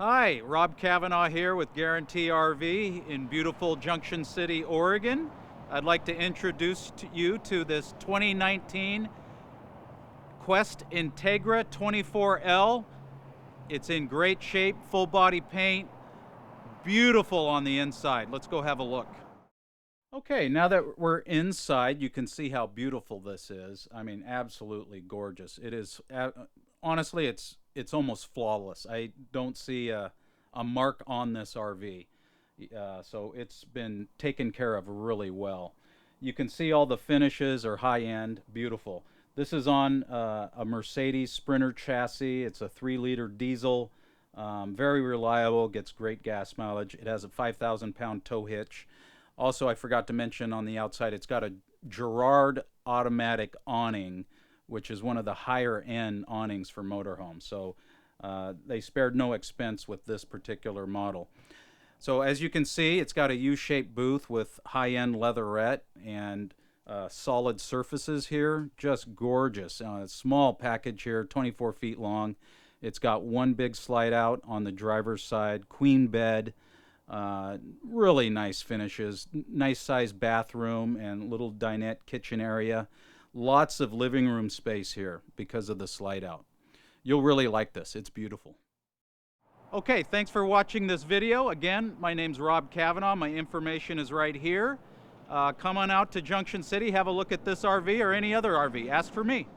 Hi, Rob.Kavanaugh here with Guaranty RV in beautiful Junction City, Oregon. I'd like to introduce you to this 2019 Qwest Entegra 24L. It's in great shape, full body paint, beautiful on the inside. Let's go have a look. Okay, now that we're inside, you can see how beautiful this is. I mean, absolutely gorgeous. It is, honestly, it's almost flawless. I don't see a mark on this RV. So it's been taken care of really well. You can see all the finishes are high-end, beautiful. This is on a Mercedes Sprinter chassis. It's a 3-liter diesel, very reliable, gets great gas mileage. It has a 5,000-pound tow hitch. Also, I forgot to mention on the outside, it's got a Girard automatic awning, which is one of the higher end awnings for motorhomes. So they spared no expense with this particular model. So as you can see, it's got a U-shaped booth with high-end leatherette and solid surfaces here. Just gorgeous. Small package here, 24 feet long. It's got one big slide out on the driver's side, queen bed. Really nice finishes, nice sized bathroom and little dinette kitchen area. Lots of living room space here because of the slide out. You'll really like this. It's beautiful. Okay, thanks for watching this video. Again, my name's Rob.Kavanaugh. My information is right here. Come on out to Junction City, have a look at this RV or any other RV. Ask for me.